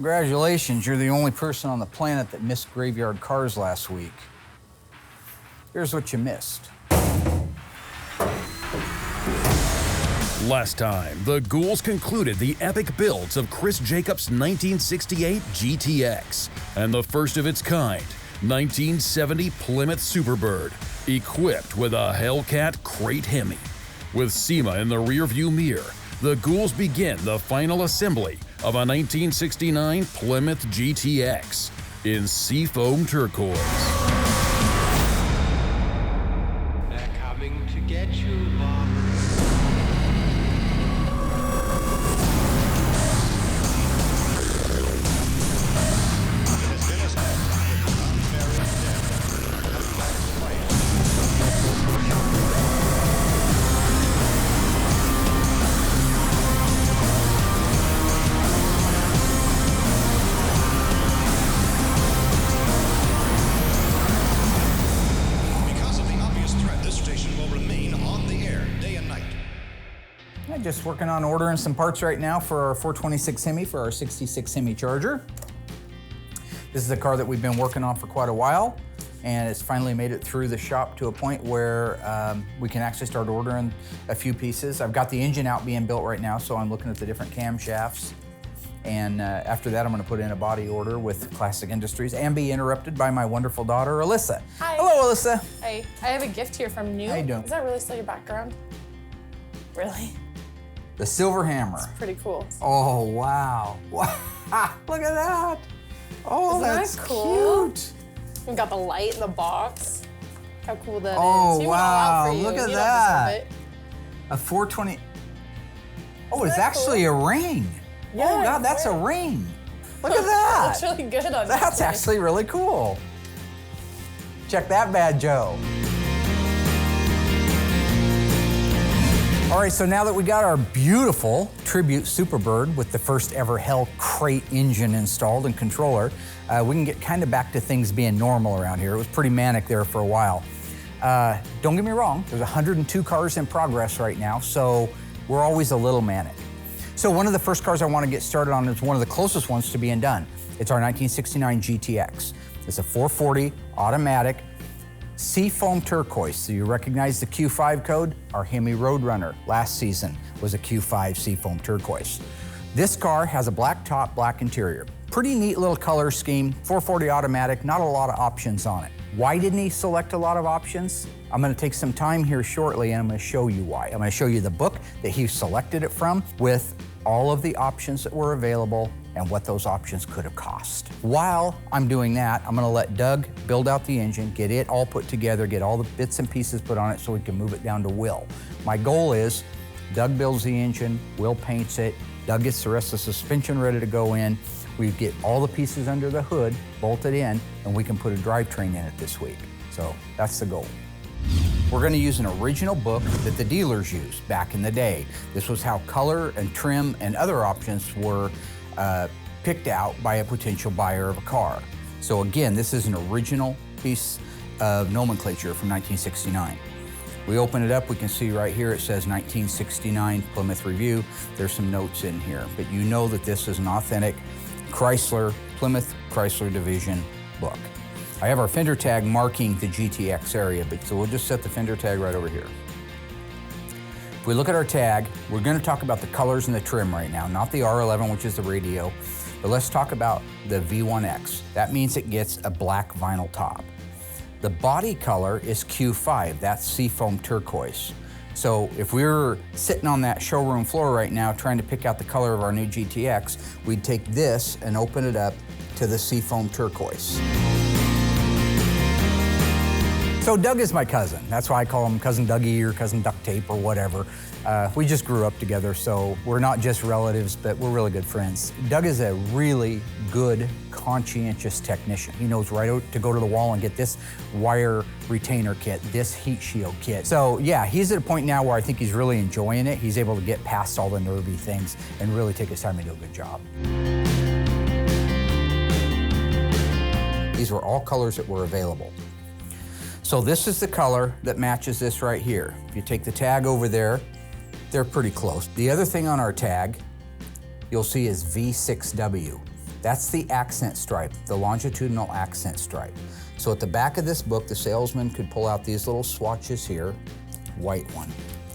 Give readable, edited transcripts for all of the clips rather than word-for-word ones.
Congratulations, you're the only person on the planet that missed graveyard cars last week. Here's what you missed. Last time, the Ghouls concluded the epic builds of Chris Jacobs' 1968 GTX and the first of its kind, 1970 Plymouth Superbird, equipped with a Hellcat crate Hemi. With SEMA in the rearview mirror, the Ghouls begin the final assembly of a 1969 Plymouth GTX in seafoam turquoise. They're coming to get you, Bob. Just working on ordering some parts right now for our 426 Hemi for our 66 Hemi Charger. This is a car that we've been working on for quite a while, and it's finally made it through the shop to a point where we can actually start ordering a few pieces. I've got the engine out being built right now, so I'm looking at the different camshafts. And after that, I'm gonna put in a body order with Classic Industries and be interrupted by my wonderful daughter, Alyssa. Hi. Hello, Alyssa. Hey, I have a gift here from New. How you doing? Is that really still your background? Really? The silver hammer. It's pretty cool. Oh, wow. Wow. Look at that. Oh, Isn't that's that cool? cute. We've got the light in the box. How cool that Oh, is. wow. For you. Look at You don't that. deserve it. A 420. Oh, Isn't it's that actually a ring. Yeah, Oh, God, it's that's a great. ring. Look at that. Looks really good on you. That's actually really cool. Check that bad, Joe. All right, so now that we got our beautiful Tribute Superbird with the first ever Hell crate engine installed and controller, we can get kind of back to things being normal around here. It was pretty manic there for a while. Don't get me wrong, there's 102 cars in progress right now, so we're always a little manic. So one of the first cars I want to get started on is one of the closest ones to being done. It's our 1969 GTX. It's a 440 automatic seafoam turquoise. So you recognize the Q5 code? Our Hemi Road Runner last season was a Q5 seafoam turquoise. This car has a black top, black interior. Pretty neat little color scheme, 440 automatic, not a lot of options on it. Why didn't he select a lot of options? I'm gonna take some time here shortly and I'm gonna show you why. I'm gonna show you the book that he selected it from with all of the options that were available and what those options could have cost. While I'm doing that, I'm gonna let Doug build out the engine, get it all put together, get all the bits and pieces put on it so we can move it down to Will. My goal is Doug builds the engine, Will paints it, Doug gets the rest of the suspension ready to go in, we get all the pieces under the hood bolted in, and we can put a drivetrain in it this week. So that's the goal. We're gonna use an original book that the dealers used back in the day. This was how color and trim and other options were picked out by a potential buyer of a car. So again, this is an original piece of nomenclature from 1969. We open it up, we can see right here it says 1969 Plymouth Review. There's some notes in here, but you know that this is an authentic Chrysler, Plymouth Chrysler Division book. I have our fender tag marking the GTX area, but so we'll just set the fender tag right over here. If we look at our tag, we're gonna talk about the colors and the trim right now, not the R11, which is the radio, but let's talk about the V1X. That means it gets a black vinyl top. The body color is Q5, that's seafoam turquoise. So if we were sitting on that showroom floor right now trying to pick out the color of our new GTX, we'd take this and open it up to the seafoam turquoise. So Doug is my cousin. That's why I call him Cousin Dougie or Cousin Duct Tape or whatever. We just grew up together, so we're not just relatives, but we're really good friends. Doug is a really good, conscientious technician. He knows right to go to the wall and get this wire retainer kit, this heat shield kit. So yeah, he's at a point now where I think he's really enjoying it. He's able to get past all the nervy things and really take his time and do a good job. These were all colors that were available. So this is the color that matches this right here. If you take the tag over there, they're pretty close. The other thing on our tag, you'll see is V6W. That's the accent stripe, the longitudinal accent stripe. So at the back of this book, the salesman could pull out these little swatches here, white one.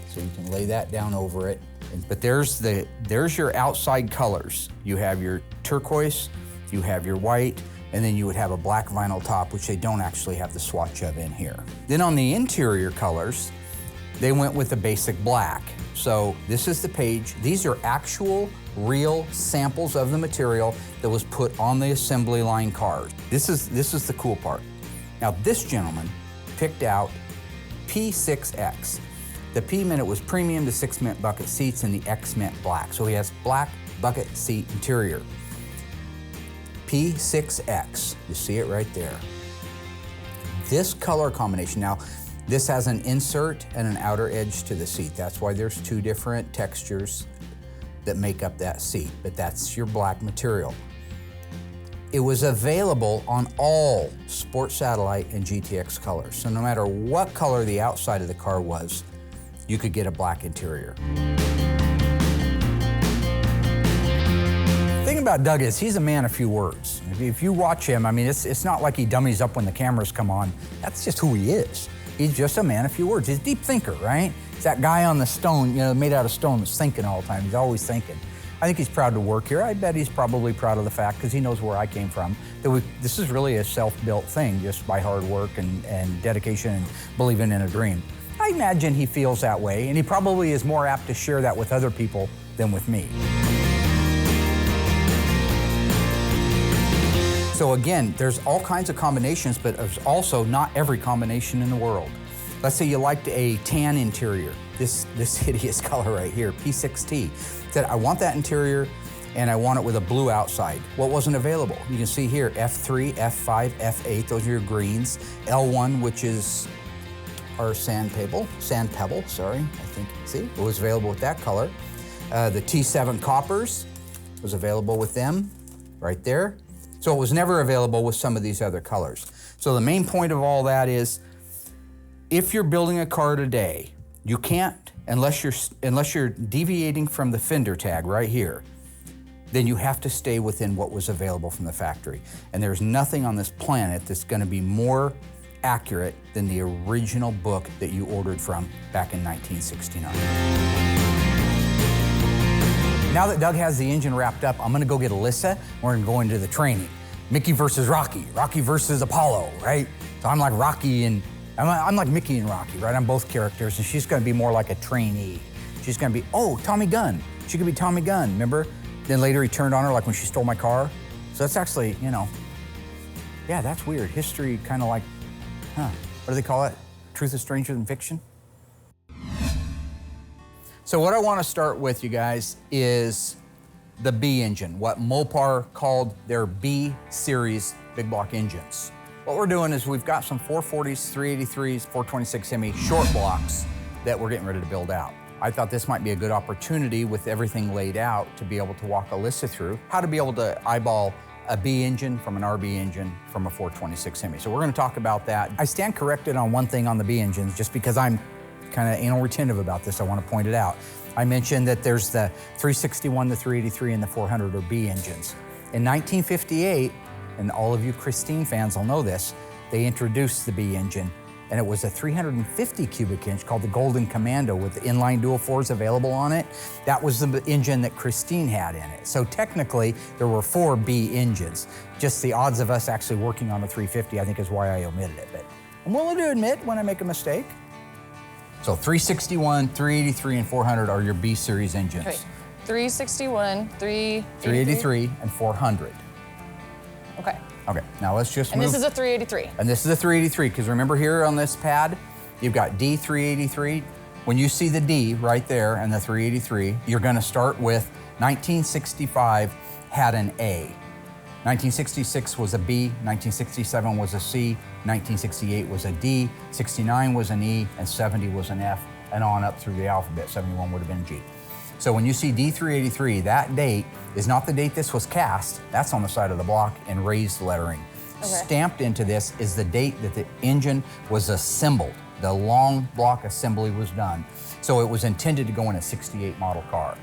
So you can lay that down over it. But there's your outside colors. You have your turquoise, you have your white, and then you would have a black vinyl top, which they don't actually have the swatch of in here. Then on the interior colors, they went with the basic black. So this is the page. These are actual, real samples of the material that was put on the assembly line cars. This is the cool part. Now this gentleman picked out P6X. The P meant it was premium, the 6 meant bucket seats, and the X meant black. So he has black bucket seat interior. P6X, you see it right there. This color combination, now this has an insert and an outer edge to the seat. That's why there's 2 different textures that make up that seat, but that's your black material. It was available on all Sport Satellite and GTX colors. So no matter what color the outside of the car was, you could get a black interior. The thing about Doug is he's a man of few words. If you watch him, I mean, it's not like he dummies up when the cameras come on. That's just who he is. He's just a man of few words. He's a deep thinker, right? He's that guy on the stone, you know, made out of stone that's thinking all the time. He's always thinking. I think he's proud to work here. I bet he's probably proud of the fact, because he knows where I came from, that this is really a self-built thing just by hard work and dedication and believing in a dream. I imagine he feels that way, and he probably is more apt to share that with other people than with me. So again, there's all kinds of combinations, but there's also not every combination in the world. Let's say you liked a tan interior, this hideous color right here, P6T. Said, I want that interior and I want it with a blue outside. What wasn't available? You can see here, F3, F5, F8, those are your greens. L1, which is our sand pebble, sorry, I think, see? It was available with that color. The T7 coppers was available with them, right there. So it was never available with some of these other colors. So the main point of all that is, if you're building a car today, you can't, unless you're deviating from the fender tag right here, then you have to stay within what was available from the factory. And there's nothing on this planet that's gonna be more accurate than the original book that you ordered from back in 1969. Now that Doug has the engine wrapped up, I'm gonna go get Alyssa. We're gonna go into the training. Mickey versus Rocky, Rocky versus Apollo, right? So I'm like Rocky and, I'm like Mickey and Rocky, right? I'm both characters, and she's gonna be more like a trainee. She's gonna be, oh, Tommy Gunn. She could be Tommy Gunn, remember? Then later he turned on her like when she stole my car. So that's actually, you know, yeah, that's weird. History kind of like, what do they call it? Truth is stranger than fiction? So what I want to start with, you guys, is the B engine, what Mopar called their B series big block engines. What we're doing is we've got some 440s, 383s, 426 Hemi short blocks that we're getting ready to build out. I thought this might be a good opportunity with everything laid out to be able to walk Alyssa through how to be able to eyeball a B engine from an RB engine from a 426 Hemi. So we're gonna talk about that. I stand corrected on one thing on the B engines just because I'm kind of anal retentive about this. I want to point it out. I mentioned that there's the 361, the 383, and the 400 are B engines. In 1958, and all of you Christine fans will know this, they introduced the B engine, and it was a 350 cubic inch called the Golden Commando with the inline dual fours available on it. That was the engine that Christine had in it. So technically, there were 4 B engines. Just the odds of us actually working on the 350, I think, is why I omitted it. But I'm willing to admit when I make a mistake. So 361, 383, and 400 are your B series engines. Okay. 361, 383, and 400. Okay. Okay, now let's just And move. this is a 383. And this is a 383, because remember here on this pad, you've got D383. When you see the D right there and the 383, you're gonna start with 1965 had an A. 1966 was a B, 1967 was a C, 1968 was a D, 69 was an E, and 70 was an F, and on up through the alphabet. 71 would have been G. So when you see D383, that date is not the date this was cast. That's on the side of the block in raised lettering. Okay. Stamped into this is the date that the engine was assembled. The long block assembly was done. So it was intended to go in a 68 model car.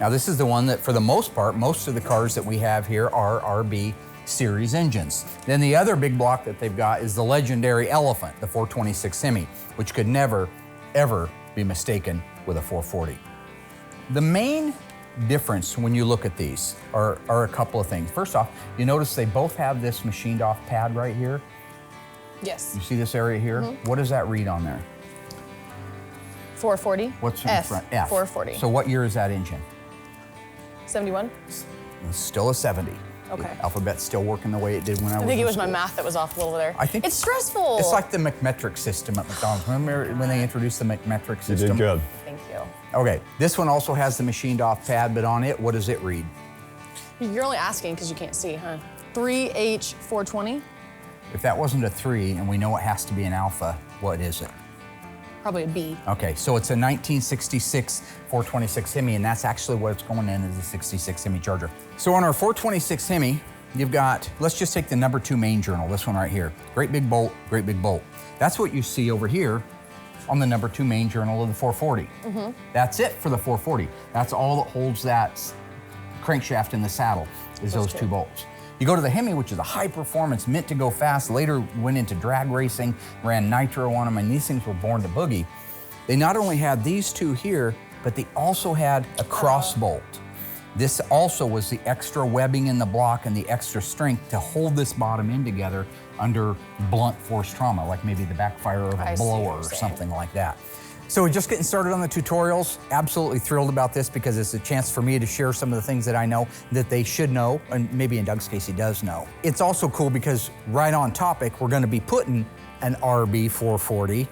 Now this is the one that, for the most part, most of the cars that we have here are RB series engines. Then the other big block that they've got is the legendary Elephant, the 426 Hemi, which could never, ever be mistaken with a 440. The main difference when you look at these are a couple of things. First off, you notice they both have this machined off pad right here. Yes. You see this area here? What does that read on there? 440. What's in F. front? F. 440. So what year is that engine? 71. It's still a 70. Okay. The alphabet's still working the way it did when I was I think in it was my school. math that was off a little there. I think it's stressful. It's like the McMetric system at McDonald's. Remember when they introduced the McMetric You system? did good. Thank you. Okay, this one also has the machined off pad, but on it, what does it read? You're only asking because you can't see, huh? 3H420. If that wasn't a 3 and we know it has to be an alpha, what is it? Probably a B. Okay, so it's a 1966 426 Hemi, and that's actually what it's going in, is a 66 Hemi Charger. So on our 426 Hemi, you've got, let's just take the number 2 main journal, this one right here. Great big bolt, great big bolt. That's what you see over here on the number 2 main journal of the 440. That's it for the 440. That's all that holds that crankshaft in the saddle, is those 2 bolts. You go to the Hemi, which is a high performance, meant to go fast, later went into drag racing, ran nitro on them, and these things were born to boogie. They not only had these 2 here, but they also had a cross bolt. This also was the extra webbing in the block and the extra strength to hold this bottom end together under blunt force trauma, like maybe the backfire of a blower or something like that. So we're just getting started on the tutorials. Absolutely thrilled about this because it's a chance for me to share some of the things that I know that they should know, and maybe in Doug's case he does know. It's also cool because right on topic, we're gonna be putting an RB 440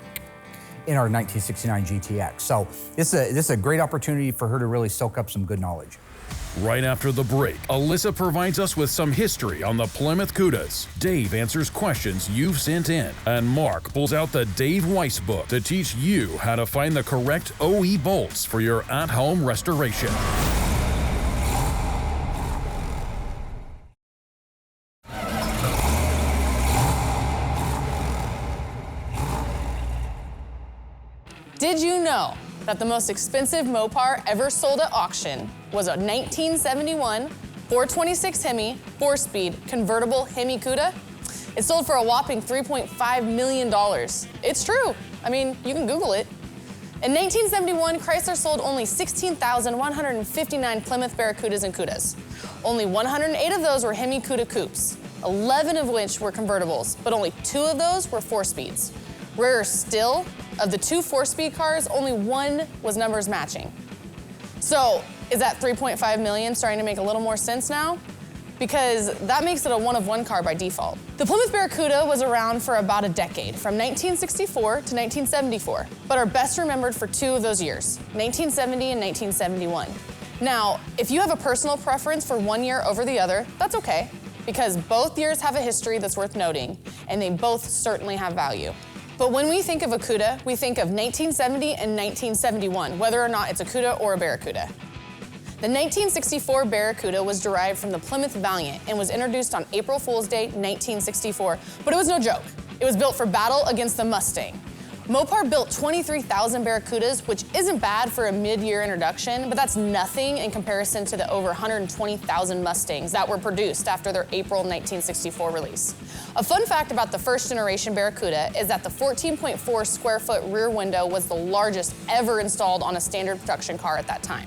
in our 1969 GTX. So this is a great opportunity for her to really soak up some good knowledge. Right after the break, Alyssa provides us with some history on the Plymouth Cudas. Dave answers questions you've sent in. And Mark pulls out the Dave Weiss book to teach you how to find the correct OE bolts for your at-home restoration. Did you know that the most expensive Mopar ever sold at auction was a 1971 426 Hemi 4-speed convertible Hemi Cuda? It sold for a whopping $3.5 million. It's true. I mean, you can Google it. In 1971, Chrysler sold only 16,159 Plymouth Barracudas and Cudas. Only 108 of those were Hemi Cuda coupes, 11 of which were convertibles, but only 2 of those were 4-speeds. Rarer still, of the 2 4-speed cars, only 1 was numbers matching. So, is that 3.5 million starting to make a little more sense now? Because that makes it a one-of-one car by default. The Plymouth Barracuda was around for about a decade, from 1964 to 1974, but are best remembered for 2 of those years, 1970 and 1971. Now, if you have a personal preference for one year over the other, that's okay, because both years have a history that's worth noting, and they both certainly have value. But when we think of a Cuda, we think of 1970 and 1971, whether or not it's a Cuda or a Barracuda. The 1964 Barracuda was derived from the Plymouth Valiant and was introduced on April Fool's Day, 1964, but it was no joke. It was built for battle against the Mustang. Mopar built 23,000 Barracudas, which isn't bad for a mid-year introduction, but that's nothing in comparison to the over 120,000 Mustangs that were produced after their April 1964 release. A fun fact about the first generation Barracuda is that the 14.4 square foot rear window was the largest ever installed on a standard production car at that time.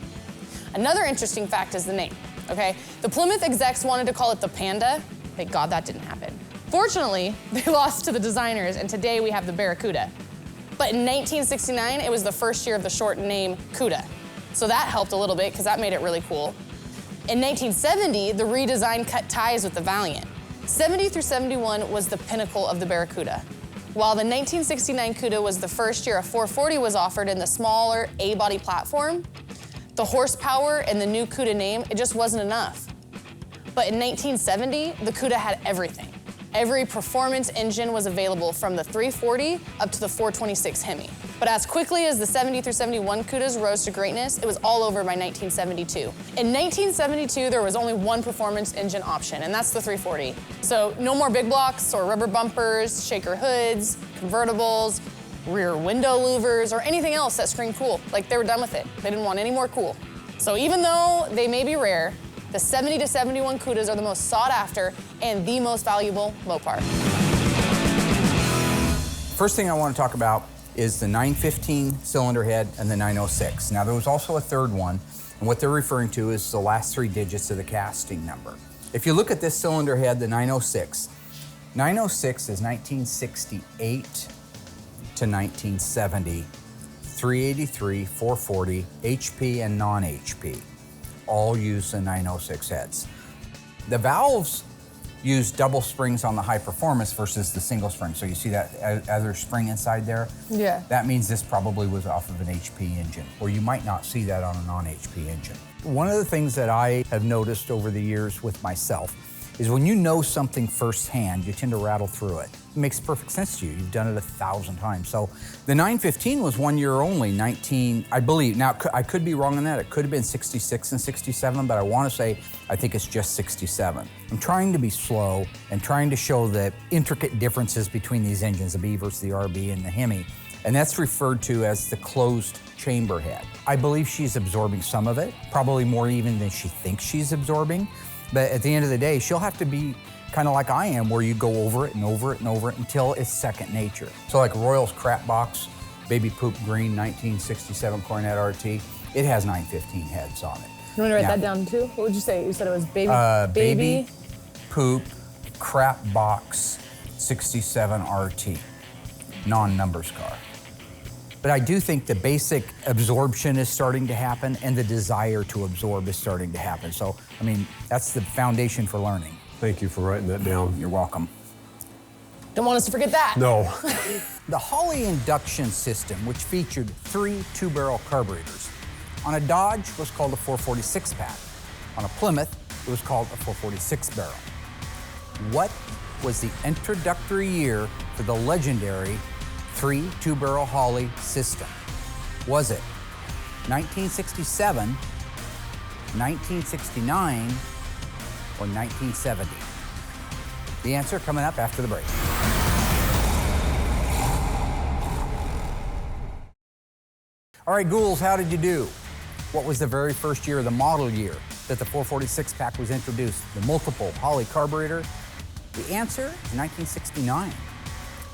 Another interesting fact is the name, okay? The Plymouth execs wanted to call it the Panda. Thank God that didn't happen. Fortunately, they lost to the designers, and today we have the Barracuda. But in 1969, it was the first year of the short name Cuda. So that helped a little bit because that made it really cool. In 1970, the redesign cut ties with the Valiant. 70 through 71 was the pinnacle of the Barracuda. While the 1969 Cuda was the first year a 440 was offered in the smaller A-body platform, the horsepower and the new Cuda name, it just wasn't enough. But in 1970, the Cuda had everything. Every performance engine was available from the 340 up to the 426 Hemi. But as quickly as the 70 through 71 Cudas rose to greatness, it was all over by 1972. In 1972, there was only one performance engine option, and that's the 340. So no more big blocks or rubber bumpers, shaker hoods, convertibles, rear window louvers, or anything else that screamed cool. Like, they were done with it. They didn't want any more cool. So even though they may be rare, the 70 to 71 Cudas are the most sought after and the most valuable Mopar. First thing I want to talk about is the 915 cylinder head and the 906. Now there was also a third one, and what they're referring to is the last 3 digits of the casting number. If you look at this cylinder head, the 906, 906 is 1968 to 1970, 383, 440, HP and non-HP, all use the 906 heads. The valves use double springs on the high performance versus the single spring. So you see that other spring inside there? Yeah. That means this probably was off of an HP engine, or you might not see that on a non-HP engine. One of the things that I have noticed over the years with myself is when you know something firsthand, you tend to rattle through it. It makes perfect sense to you. You've done it 1,000 times. So the 915 was 1 year only, 19, I believe. Now, I could be wrong on that. It could have been 66 and 67, but I want to say I think it's just 67. I'm trying to be slow and trying to show the intricate differences between these engines, the B versus the RB and the Hemi. And that's referred to as the closed chamber head. I believe she's absorbing some of it, probably more even than she thinks she's absorbing. But at the end of the day, she'll have to be kind of like I am, where you go over it and over it and over it until it's second nature. So like Royal's Crap Box, Baby Poop Green 1967 Coronet RT, it has 915 heads on it. You want to write that down too? What would you say? You said it was Baby Poop Crap Box 67 RT, non-numbers car. But I do think the basic absorption is starting to happen and the desire to absorb is starting to happen. So, I mean, that's the foundation for learning. Thank you for writing that down. You're welcome. Don't want us to forget that. No. The Holley induction system, which featured 3 2-barrel carburetors, on a Dodge was called a 446 pack. On a Plymouth, it was called a 446 barrel. What was the introductory year for the legendary 3 2-barrel Holley system? Was it 1967, 1969, or 1970? The answer coming up after the break. All right, Ghouls, how did you do? What was the very first year, the model year, that the 446 pack was introduced, the multiple Holley carburetor? The answer is 1969.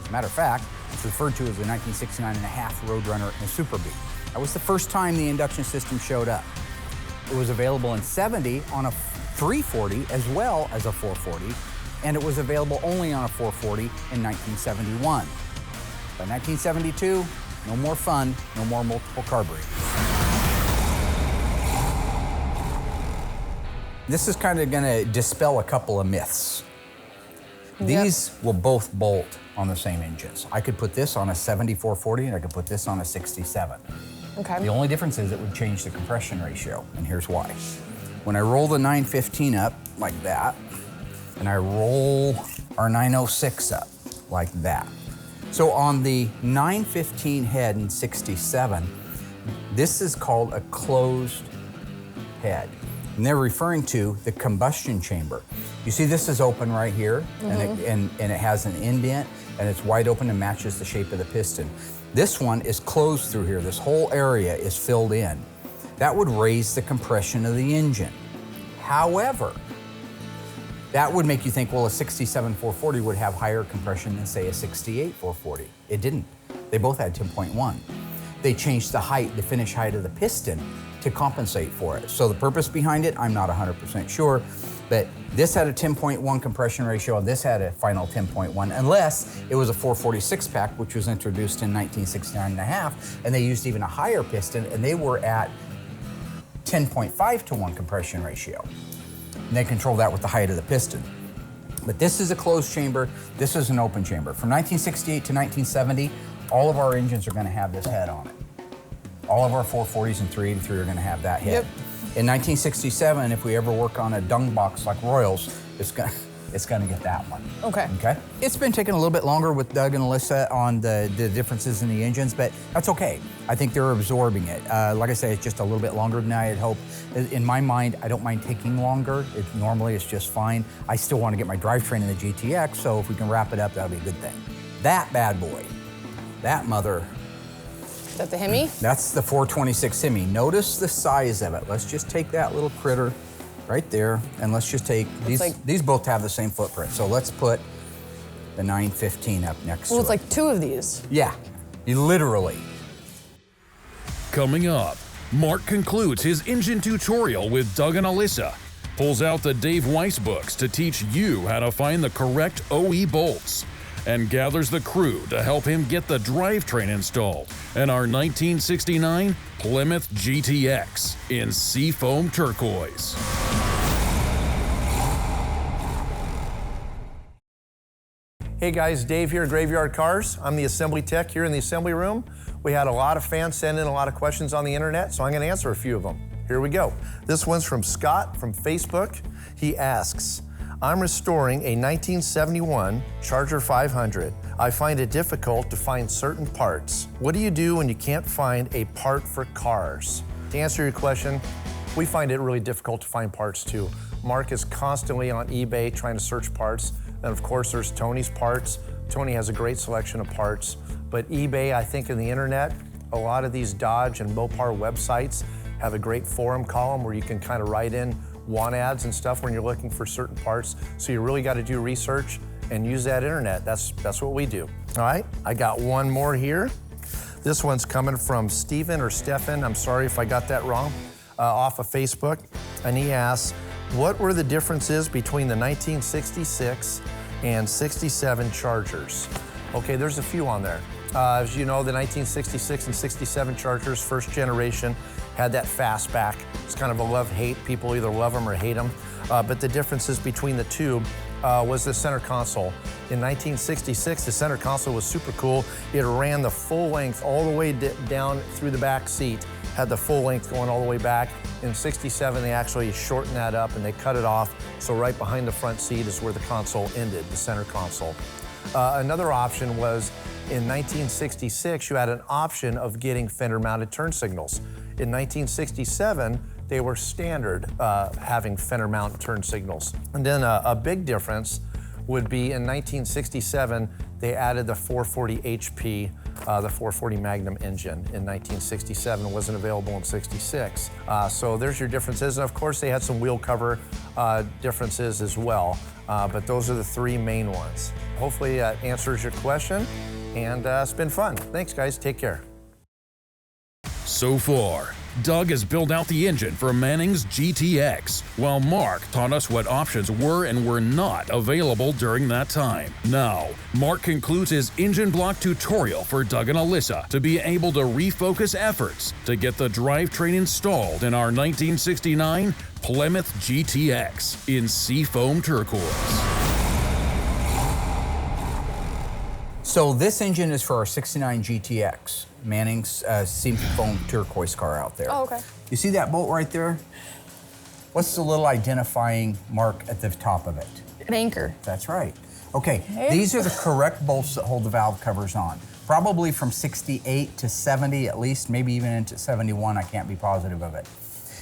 As a matter of fact, it's referred to as the 1969.5 Road Runner and Super B. That was the first time the induction system showed up. It was available in 70 on a 340 as well as a 440, and it was available only on a 440 in 1971. By 1972, no more fun, no more multiple carburetors. This is kind of gonna dispel a couple of myths. These will both bolt on the same engines. I could put this on a 7440 and I could put this on a 67. Okay. The only difference is it would change the compression ratio, and here's why. When I roll the 915 up like that, and I roll our 906 up like that. So on the 915 head in 67, this is called a closed head. And they're referring to the combustion chamber. You see this is open right here, and it has an indent, and it's wide open and matches the shape of the piston. This one is closed through here. This whole area is filled in. That would raise the compression of the engine. However, that would make you think, well, a 67 440 would have higher compression than, say, a 68 440. It didn't. They both had 10.1. They changed the height, the finish height of the piston to compensate for it. So the purpose behind it, I'm not 100% sure, but this had a 10.1 compression ratio and this had a final 10.1, unless it was a 446 pack, which was introduced in 1969.5, and they used even a higher piston, and they were at 10.5 to 1 compression ratio. And they control that with the height of the piston. But this is a closed chamber, this is an open chamber. From 1968 to 1970, all of our engines are gonna have this head on it. All of our 440s and 383 are gonna have that head. Yep. In 1967, if we ever work on a dung box like Royals, it's gonna get that one. Okay. Okay? It's been taking a little bit longer with Doug and Alyssa on the differences in the engines, but that's okay. I think they're absorbing it. Like I say, it's just a little bit longer than I had hoped. In my mind, I don't mind taking longer. Normally it's just fine. I still want to get my drivetrain in the GTX, so if we can wrap it up, that'll be a good thing. That bad boy, that mother Is that the Hemi? That's the 426 Hemi. Notice the size of it. Let's just take that little critter right there, and let's just take these. These both have the same footprint. So let's put the 915 up next to it. Well, it's like two of these. Yeah, literally. Coming up, Mark concludes his engine tutorial with Doug and Alyssa, pulls out the Dave Weiss books to teach you how to find the correct OE bolts, and gathers the crew to help him get the drivetrain installed in our 1969 Plymouth GTX in seafoam turquoise. Hey guys, Dave here, Graveyard Carz. I'm the assembly tech here in the assembly room. We had a lot of fans send in a lot of questions on the internet, so I'm gonna answer a few of them. Here we go. This one's from Scott from Facebook. He asks, I'm restoring a 1971 Charger 500. I find it difficult to find certain parts. What do you do when you can't find a part for cars? To answer your question, we find it really difficult to find parts too. Mark is constantly on eBay trying to search parts. And of course, there's Tony's parts. Tony has a great selection of parts. But eBay, I think, and the internet, a lot of these Dodge and Mopar websites have a great forum column where you can kind of write in want ads and stuff when you're looking for certain parts. So you really got to do research and use that internet. That's what we do. All right, I got one more here. This one's coming from Steven or Stefan, I'm sorry if I got that wrong, off of Facebook. And he asks, what were the differences between the 1966 and 67 Chargers? Okay, there's a few on there. As you know, the 1966 and 67 Chargers, first generation, had that fastback. It's kind of a love-hate. People either love them or hate them. But the differences between the two was the center console. In 1966, the center console was super cool. It ran the full length all the way down through the back seat, had the full length going all the way back. In 67, they actually shortened that up and they cut it off. So right behind the front seat is where the console ended, the center console. Another option was in 1966, you had an option of getting fender-mounted turn signals. In 1967, they were standard having fender mount turn signals. And then a big difference would be in 1967, they added the 440 HP, the 440 Magnum engine in 1967. It wasn't available in 66. So there's your differences. And of course, they had some wheel cover differences as well. But those are the three main ones. Hopefully that answers your question. And it's been fun. Thanks, guys. Take care. So far, Doug has built out the engine for Manning's GTX, while Mark taught us what options were and were not available during that time. Now, Mark concludes his engine block tutorial for Doug and Alyssa to be able to refocus efforts to get the drivetrain installed in our 1969 Plymouth GTX in seafoam turquoise. So this engine is for our 69 GTX, Manning's seafoam turquoise car out there. Oh, okay. You see that bolt right there? What's the little identifying mark at the top of it? An anchor. That's right. Okay, these are the correct bolts that hold the valve covers on. Probably from 68 to 70 at least, maybe even into 71, I can't be positive of it.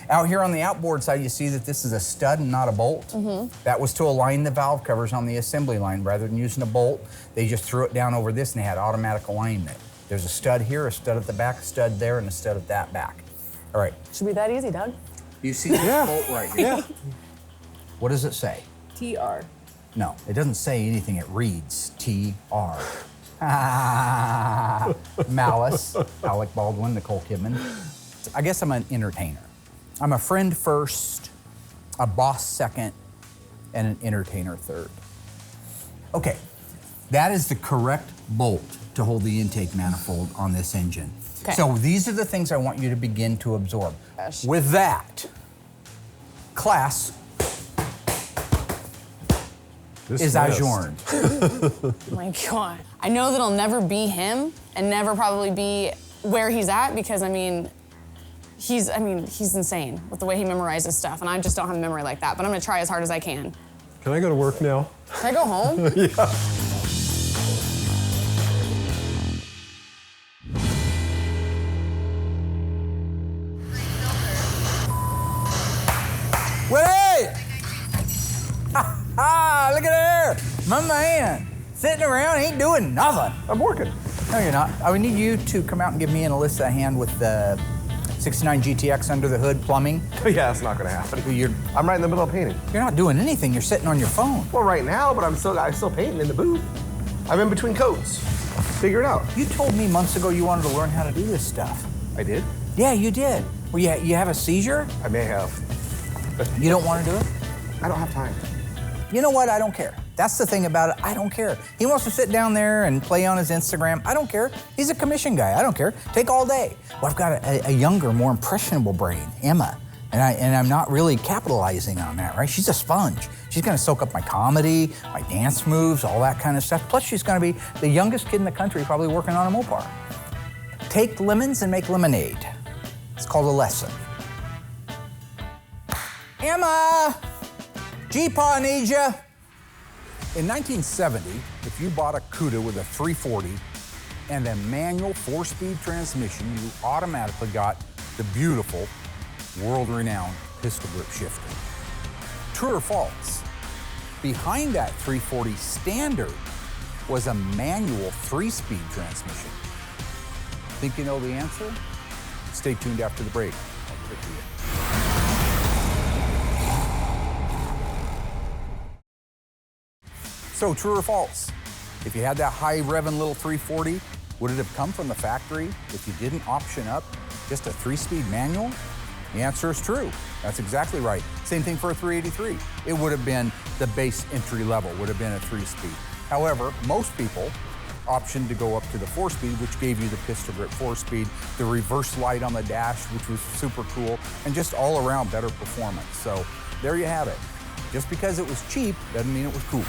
Out here on the outboard side, you see that this is a stud and not a bolt. That was to align the valve covers on the assembly line. Rather than using a bolt, they just threw it down over this and they had automatic alignment. There's a stud here, a stud at the back, a stud there, and a stud at that back. All right. Should be that easy, Doug. You see this bolt right here? Yeah. What does it say? TR. No, it doesn't say anything. It reads TR. Malice, Alec Baldwin, Nicole Kidman. I guess I'm an entertainer. I'm a friend first, a boss second, and an entertainer third. Okay, that is the correct bolt to hold the intake manifold on this engine. Okay. So these are the things I want you to begin to absorb. Gosh. With that, class is adjourned. Oh my God. I know that I'll never be him and never probably be where he's at because, he's insane with the way he memorizes stuff, and I just don't have a memory like that, but I'm gonna try as hard as I can. Can I go to work now? Can I go home? Yeah. Wait! Ha! Look at there! My man! Sitting around, ain't doing nothing. I'm working. No, you're not. I would need you to come out and give me and Alyssa a hand with the 69 GTX under the hood plumbing. Yeah, that's not gonna happen. You're I'm right in the middle of painting. not doing anything. You're sitting on your phone. Well, right now, but I'm still painting in the booth. I'm in between coats. Figure it out. You told me months ago you wanted to learn how to do this stuff. I did? Yeah, you did. Well, you have a seizure? I may have. You don't want to do it? I don't have time. You know what? I don't care. That's the thing about it. I don't care. He wants to sit down there and play on his Instagram. I don't care. He's a commission guy. I don't care. Take all day. Well, I've got a younger, more impressionable brain, Emma, and I'm not really capitalizing on that, right? She's a sponge. She's gonna soak up my comedy, my dance moves, all that kind of stuff. Plus, she's gonna be the youngest kid in the country probably working on a Mopar. Take lemons and make lemonade. It's called a lesson. Emma! G-Paw needs ya. In 1970, if you bought a Cuda with a 340 and a manual 4-speed transmission, you automatically got the beautiful, world-renowned pistol grip shifter. True or false? Behind that 340 standard was a manual 3-speed transmission. Think you know the answer? Stay tuned after the break. I'll give it to you. So, true or false? If you had that high revving little 340, would it have come from the factory if you didn't option up just a 3-speed manual? The answer is true. That's exactly right. Same thing for a 383. It would have been the base entry level, would have been a 3-speed. However, most people optioned to go up to the 4-speed, which gave you the pistol grip 4-speed, the reverse light on the dash, which was super cool, and just all around better performance. So there you have it. Just because it was cheap doesn't mean it was cool.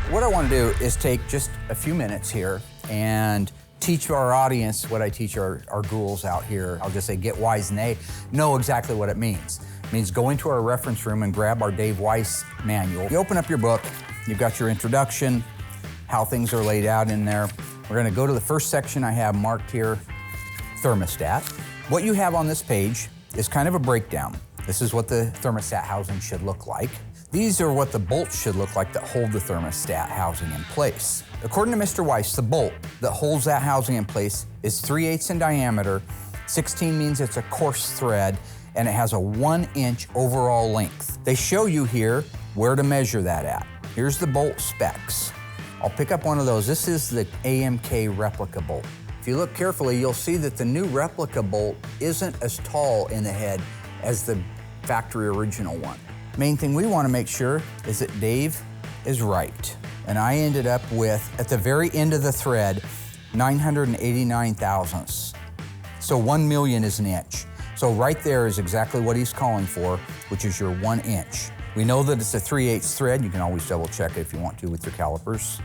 What I want to do is take just a few minutes here and teach our audience what I teach our ghouls out here. I'll just say get wise, and they know exactly what it means. It means go into our reference room and grab our Dave Weiss manual. You open up your book, you've got your introduction, how things are laid out in there. We're going to go to the first section I have marked here, thermostat. What you have on this page is kind of a breakdown. This is what the thermostat housing should look like. These are what the bolts should look like that hold the thermostat housing in place. According to Mr. Weiss, the bolt that holds that housing in place is 3/8 in diameter, 16 means it's a coarse thread, and it has a 1-inch overall length. They show you here where to measure that at. Here's the bolt specs. I'll pick up one of those. This is the AMK replica bolt. If you look carefully, you'll see that the new replica bolt isn't as tall in the head as the factory original one. Main thing we want to make sure is that Dave is right. And I ended up with, at the very end of the thread, 989 thousandths. So 1 million is an inch. So right there is exactly what he's calling for, which is your 1 inch. We know that it's a 3/8 thread. You can always double check it if you want to with your calipers.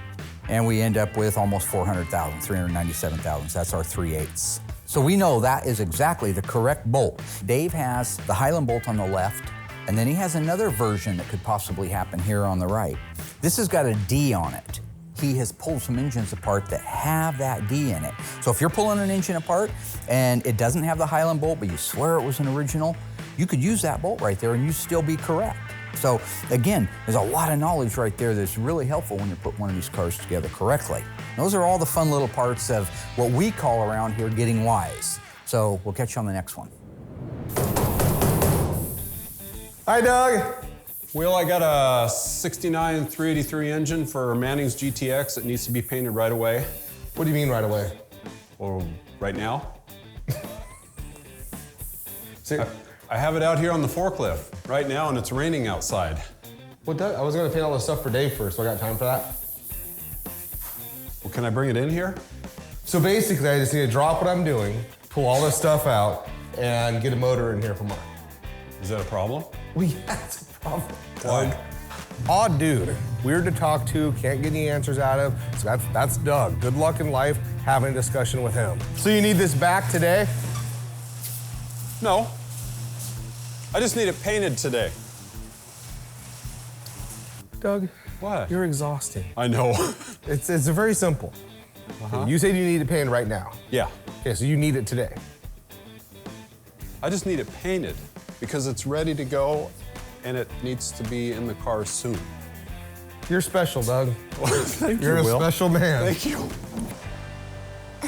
And we end up with almost 400,000, 397 thousandths. That's our 3/8. So we know that is exactly the correct bolt. Dave has the Highland bolt on the left, and then he has another version that could possibly happen here on the right. This has got a D on it. He has pulled some engines apart that have that D in it. So if you're pulling an engine apart and it doesn't have the Highland bolt, but you swear it was an original, you could use that bolt right there and you'd still be correct. So again, there's a lot of knowledge right there that's really helpful when you put one of these cars together correctly. Those are all the fun little parts of what we call around here getting wise. So we'll catch you on the next one. Hi, Doug. Will, I got a 69 383 engine for Manning's GTX that needs to be painted right away. What do you mean right away? Or right now. See, I have it out here on the forklift right now and it's raining outside. well, Doug, I was gonna paint all this stuff for Dave first, so I got time for that. Well, can I bring it in here? So basically, I just need to drop what I'm doing, pull all this stuff out, and get a motor in here for Mark. Is that a problem? Well, yeah, it's a problem, Doug. Odd dude, weird to talk to, can't get any answers out of. So that's Doug. Good luck in life having a discussion with him. So you need this back today? No. I just need it painted today. Doug, What? you're exhausting. I know. It's very simple. Okay, you said you need it painted right now. Yeah. Okay, so you need it today. I just need it painted because it's ready to go and it needs to be in the car soon. You're special, Doug. Thank You're you, a Will. special man. Thank you.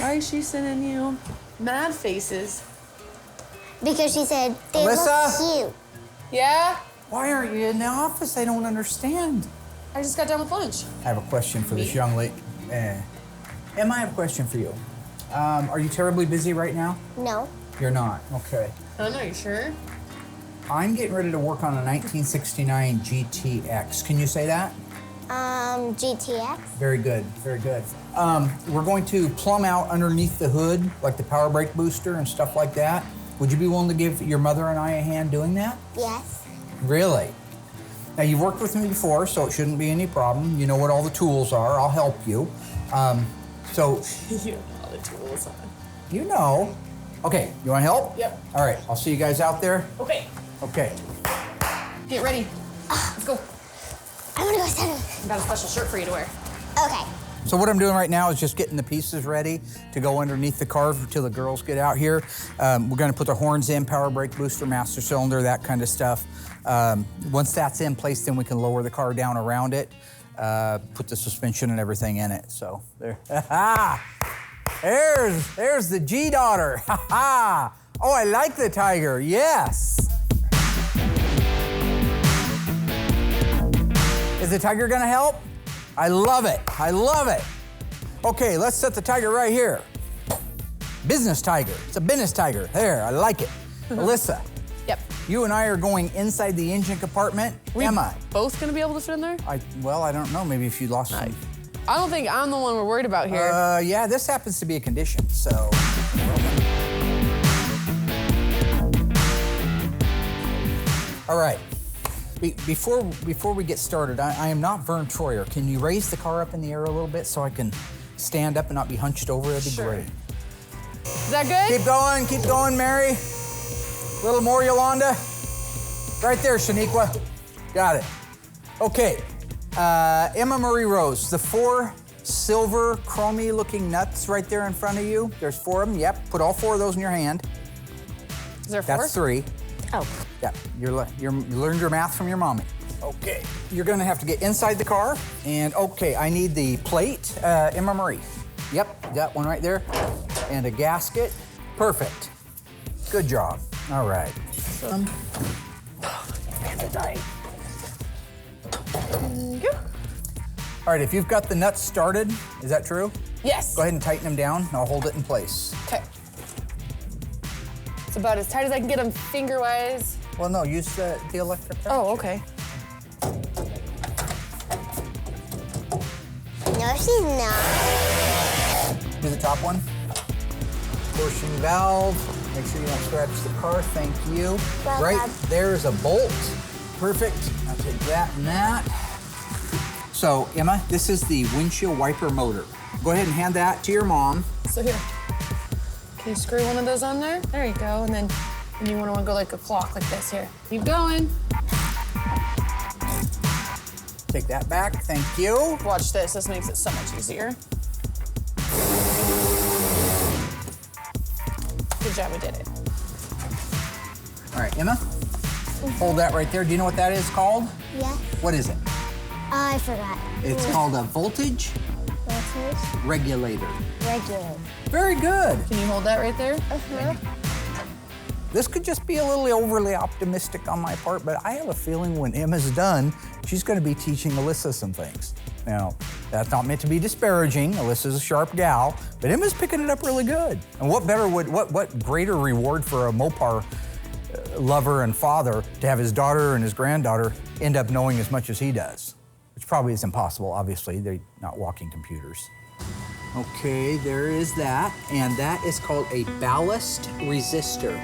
Why is she sending you mad faces? Because she said they Alyssa? look cute. Yeah? Why aren't you in the office? I don't understand. I just got done with lunch. I have a question for this Me? young lady. Emma, I have a question for you. Are you terribly busy right now? No. You're not. Okay. I don't know, you sure? I'm getting ready to work on a 1969 GTX. Can you say that? GTX. Very good, very good. We're going to plumb out underneath the hood, like the power brake booster and stuff like that. Would you be willing to give your mother and I a hand doing that? Yes. Really? Now, you've worked with me before, so it shouldn't be any problem. You know what all the tools are. I'll help you. So, You have all the tools on. you know. Okay, you want to help? Yep. All right, I'll see you guys out there. Okay, Okay. get ready. Let's go. I want to go stand. I got a special shirt for you to wear. Okay. So what I'm doing right now is just getting the pieces ready to go underneath the car until the girls get out here. We're gonna put the horns in, power brake booster, master cylinder, that kind of stuff. Once that's in place, then we can lower the car down around it, put the suspension and everything in it. So there, there's the G-Daughter. Oh, I like the Tiger, yes. Is the Tiger gonna help? I love it, I love it. Okay, let's set the Tiger right here. Business Tiger, it's a business Tiger. There, I like it. Alyssa, Yep. you and I are going inside the engine compartment. Emma, Both gonna be able to fit in there? I don't know, maybe if you lost some. I don't think I'm the one we're worried about here. Yeah, this happens to be a condition, so. All right, before we get started, I am not Vern Troyer. Can you raise the car up in the air a little bit so I can stand up and not be hunched over? That'd be Sure. great. Is that good? Keep going, Mary. A little more, Yolanda. Right there, Shaniqua. Got it. Okay, Emma Marie Rose, the 4 silver chromey looking nuts right there in front of you. There's 4 of them, yep. Put all 4 of those in your hand. Is there 4? That's 3. Oh. Yeah, you learned your math from your mommy. Okay, you're gonna have to get inside the car, and okay, I need the plate, Emma Marie. Yep, got one right there, and a gasket. Perfect. Good job. All right. All right, if you've got the nuts started, is that true? Yes. Go ahead and tighten them down, and I'll hold it in place. Okay. It's about as tight as I can get them finger-wise. Well, no, use the electric. Oh, okay. No, she's not. Do the top one. Portion valve. Make sure you don't scratch the car. Thank you. Well Right done. there's a bolt. Perfect. I'll take that and that. So, Emma, this is the windshield wiper motor. Go ahead and hand that to your mom. So here. Can you screw one of those on there? There you go. And then you want to go like a clock like this here. Keep going. Take that back. Thank you. Watch this. This makes it so much easier. Good job, we did it. All right, Emma, hold that right there. Do you know what that is called? Yeah. What is it? I forgot. It's called a voltage Voltage regulator. regulator. Very good. Can you hold that right there? This could just be a little overly optimistic on my part, but I have a feeling when Emma's done, she's going to be teaching Alyssa some things. Now, that's not meant to be disparaging. Alyssa's a sharp gal, but Emma's picking it up really good. And what greater reward for a Mopar lover and father to have his daughter and his granddaughter end up knowing as much as he does, which probably is impossible. Obviously, they're not walking computers. Okay, there is that, and that is called a ballast resistor.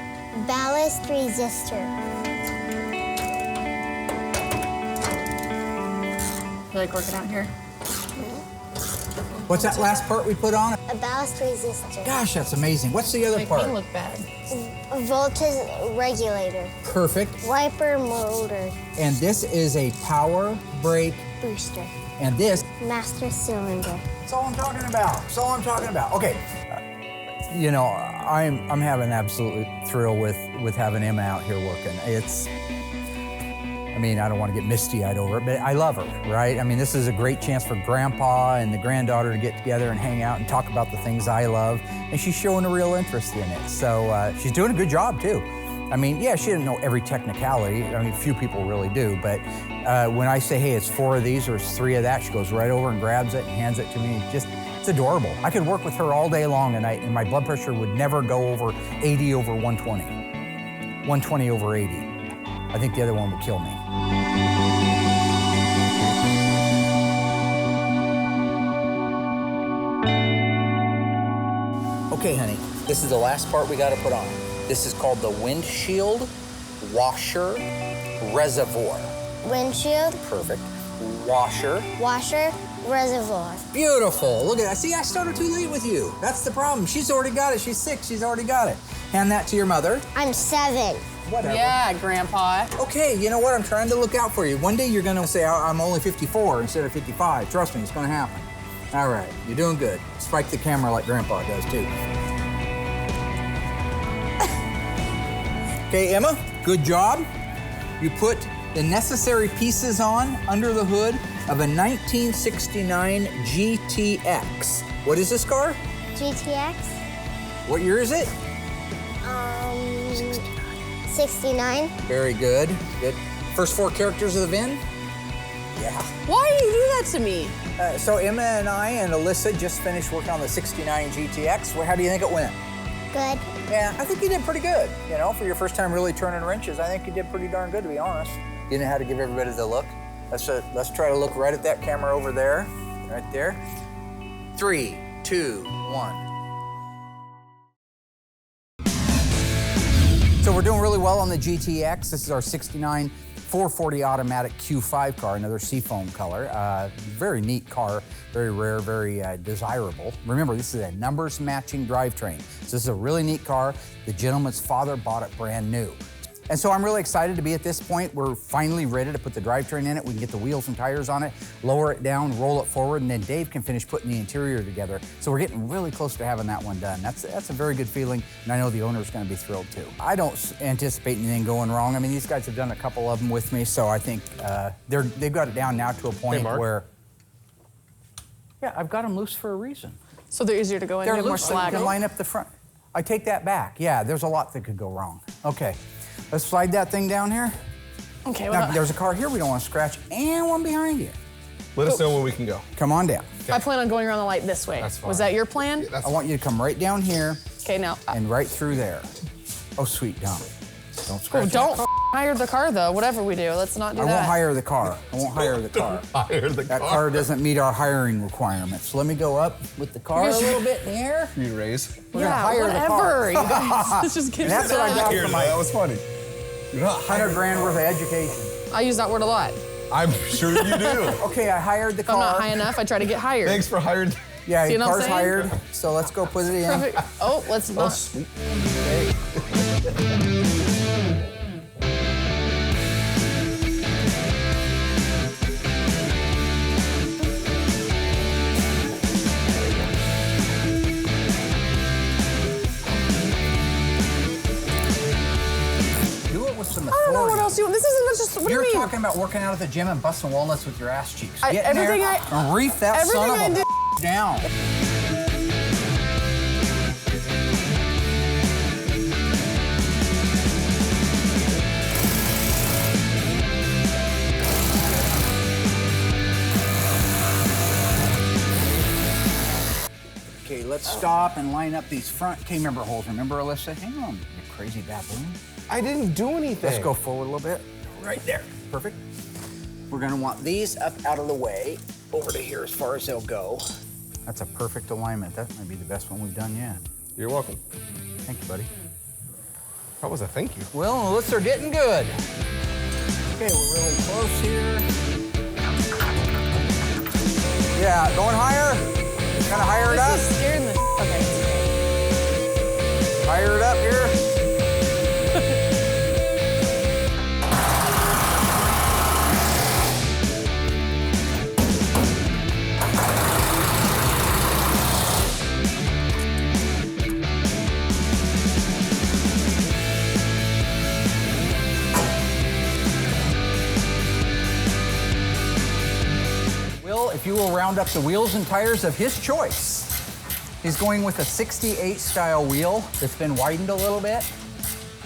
Ballast resistor. You like working out here? What's that last part we put on? A ballast resistor. Gosh, that's amazing. What's the other Make part? me look bad. A voltage regulator. Perfect. Wiper motor. And this is a power brake, Booster. and this, Master cylinder. that's all I'm talking about. That's all I'm talking about. Okay. You know, I'm having absolute thrill with having Emma out here working. I mean, I don't want to get misty-eyed over it, but I love her, right? I mean, this is a great chance for Grandpa and the granddaughter to get together and hang out and talk about the things I love, and she's showing a real interest in it. So she's doing a good job, too. I mean, yeah, she didn't know every technicality. I mean, few people really do, but when I say, hey, it's 4 of these or it's 3 of that, she goes right over and grabs it and hands it to me. It's adorable. I could work with her all day long, and my blood pressure would never go over 80 over 120. 120 over 80. I think the other one would kill me. Okay, honey, this is the last part we gotta put on. This is called the windshield washer reservoir. Windshield, Perfect. Washer. washer, reservoir. Beautiful. Look at that. See, I started too late with you. That's the problem. She's already got it. She's 6. She's already got it. Hand that to your mother. I'm 7. Whatever. Yeah, Grandpa. Okay, you know what? I'm trying to look out for you. One day you're gonna say, I'm only 54 instead of 55. Trust me, it's gonna happen. All right, you're doing good. Spike the camera like Grandpa does too. Okay, Emma, good job. You put the necessary pieces on under the hood of a 1969 GTX. What is this car? GTX, What year is it? 69. Very good. Good. First 4 characters of the VIN? Yeah. Why do you do that to me? So Emma and I and Alyssa just finished working on the 69 GTX. Well, how do you think it went? Good. Yeah, I think you did pretty good. You know, for your first time really turning wrenches, I think you did pretty darn good, to be honest. You know how to give everybody the look? Let's try to look right at that camera over there. Right there. 3, 2, 1. So we're doing really well on the GTX. This is our 69 440 automatic Q5 car, another seafoam color. Very neat car, very rare, very desirable. Remember, this is a numbers matching drivetrain. So this is a really neat car. The gentleman's father bought it brand new. And so I'm really excited to be at this point. We're finally ready to put the drivetrain in it. We can get the wheels and tires on it, lower it down, roll it forward, and then Dave can finish putting the interior together. So we're getting really close to having that one done. That's a very good feeling, and I know the owner's gonna be thrilled too. I don't anticipate anything going wrong. I mean, these guys have done a couple of them with me, so I think they've got it down now to a point where, yeah, I've got them loose for a reason. So they're easier to go in, They're you have more loose, so you slack. can line up the front. I take that back. Yeah, there's a lot that could go wrong. Okay. Let's slide that thing down here. Okay, Now, well, there's a car here we don't want to scratch, and one behind you. Let us know when we can go. Come on down. I plan on going around the light this way. That's fine. Was that your plan? I want you to come right down here Okay, now. and right through there. Oh, sweet dumb. Don't scratch. Oh, don't hire the car though. Whatever we do, let's not do I that. won't hire the car. I won't hire the car. Hire the That car doesn't meet our hiring requirements. Let me go up with the car a little bit in the air. You raise. We're gonna hire the car. whatever, you guys. Let's just get And that's what I got for my That was funny. You're not $100 grand worth of education. I use that word a lot. I'm sure you do. Okay, I hired the If I'm car. not high enough, I try to get hired. Thanks for hiring. Yeah, See your what I'm car's saying? hired. So let's go put it in. Perfect. Oh, let's not. Sweet. Do it with some I don't know what authority. else you. This isn't just. What You're do you mean? talking about working out at the gym and busting walnuts with your ass cheeks. I- Get in everything there I- and reef that son of everything a down. Okay, let's stop and line up these front K-member holes. Remember, Alyssa? Hang on, you crazy baboon. I didn't do anything. Let's go forward a little bit. Right there. Perfect. We're gonna want these up out of the way, over to here as far as they'll go. That's a perfect alignment. That might be the best one we've done yet. You're welcome. Thank you, buddy. That was a thank you. Well, the lifts are getting good. Okay, we're really close here. Yeah, going higher. Kind of higher it up. This is scaring the. Okay. Higher it up here. if you will round up the wheels and tires of his choice. He's going with a 68 style wheel that's been widened a little bit.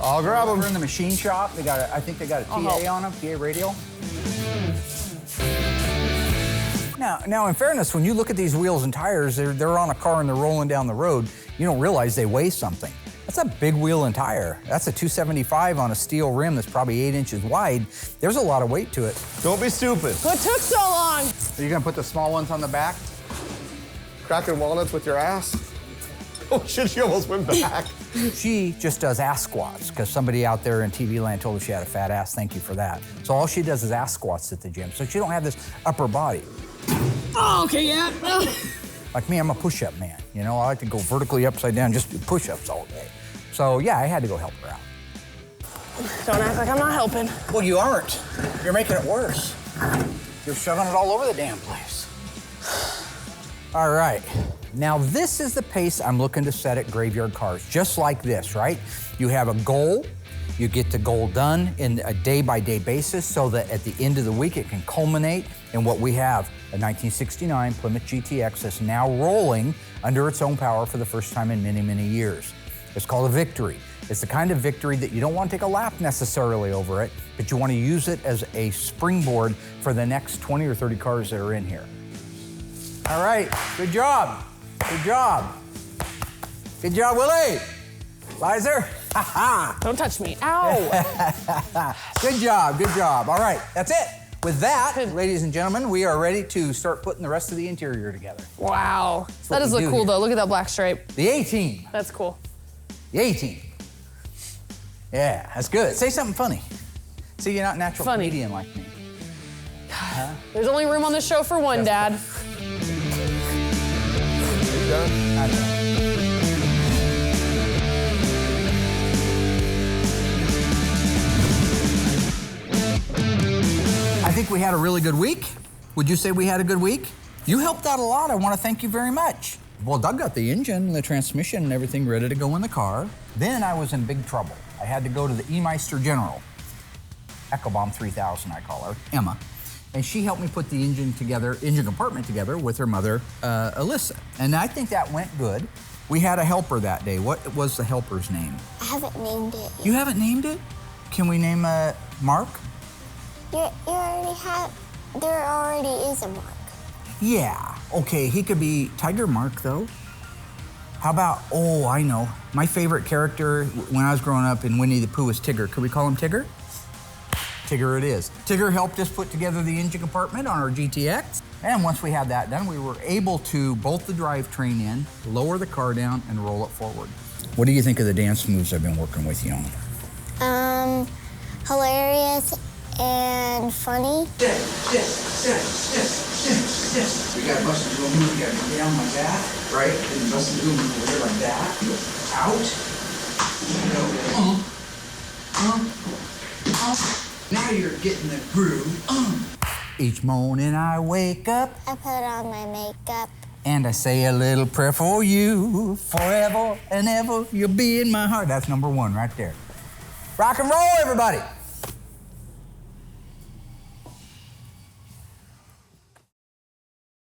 I'll grab them. We're in the machine shop. They got I think they got a TA on them, TA radial. Now, in fairness, when you look at these wheels and tires, they're on a car and they're rolling down the road, you don't realize they weigh something. That's a big wheel and tire. That's a 275 on a steel rim that's probably 8 inches wide. There's a lot of weight to it. Don't be stupid. What took so long? Are you gonna put the small ones on the back? Cracking walnuts with your ass? Oh shit, she almost went back. She just does ass squats because somebody out there in TV land told her she had a fat ass. Thank you for that. So all she does is ass squats at the gym. So she don't have this upper body. Oh, okay, yeah. Like me, I'm a push-up man. You know, I like to go vertically upside down, just do push-ups all day. So yeah, I had to go help her out. Don't act like I'm not helping. Well, you aren't. You're making it worse. You're shoving it all over the damn place. All right. Now, this is the pace I'm looking to set at Graveyard Carz, just like this, right? You have a goal. You get the goal done in a day-by-day basis so that at the end of the week it can culminate in what we have, a 1969 Plymouth GTX that's now rolling under its own power for the first time in many, many years. It's called a victory. It's the kind of victory that you don't want to take a lap necessarily over it, but you want to use it as a springboard for the next 20 or 30 cars that are in here. All right, good job. Good job. Good job, Willie. Lizer. Don't touch me. Ow. Good job, good job. All right, that's it. With that, ladies and gentlemen, we are ready to start putting the rest of the interior together. Wow. That does we look do cool, here. though. Look at that black stripe. The A-team. That's cool. The A-team. Yeah, that's good. Say something funny. See, you're not a natural comedian like me. There's only room on the show for one, Dad. You done? I'm done. I think we had a really good week. Would you say we had a good week? You helped out a lot. I want to thank you very much. Well, Doug got the engine and the transmission and everything ready to go in the car. Then I was in big trouble. I had to go to the E-Meister General, Echo Bomb 3000 I call her, Emma. And she helped me put the engine compartment together with her mother, Alyssa. And I think that went good. We had a helper that day. What was the helper's name? I haven't named it. You haven't named it? Can we name Mark? You already have. There already is a Mark. Yeah. Okay, he could be Tiger Mark, though. How about, oh, I know. My favorite character when I was growing up in Winnie the Pooh was Tigger. Could we call him Tigger? Tigger it is. Tigger helped us put together the engine compartment on our GTX. And once we had that done, we were able to bolt the drivetrain in, lower the car down, and roll it forward. What do you think of the dance moves I've been working with you on? Hilarious and funny. We got busted to move. You got to come down like that, right? And busted to move over here like that. Out. Now you're getting the groove. Each morning I wake up. I put on my makeup. And I say a little prayer for you. Forever and ever, you'll be in my heart. That's number one right there. Rock and roll, everybody.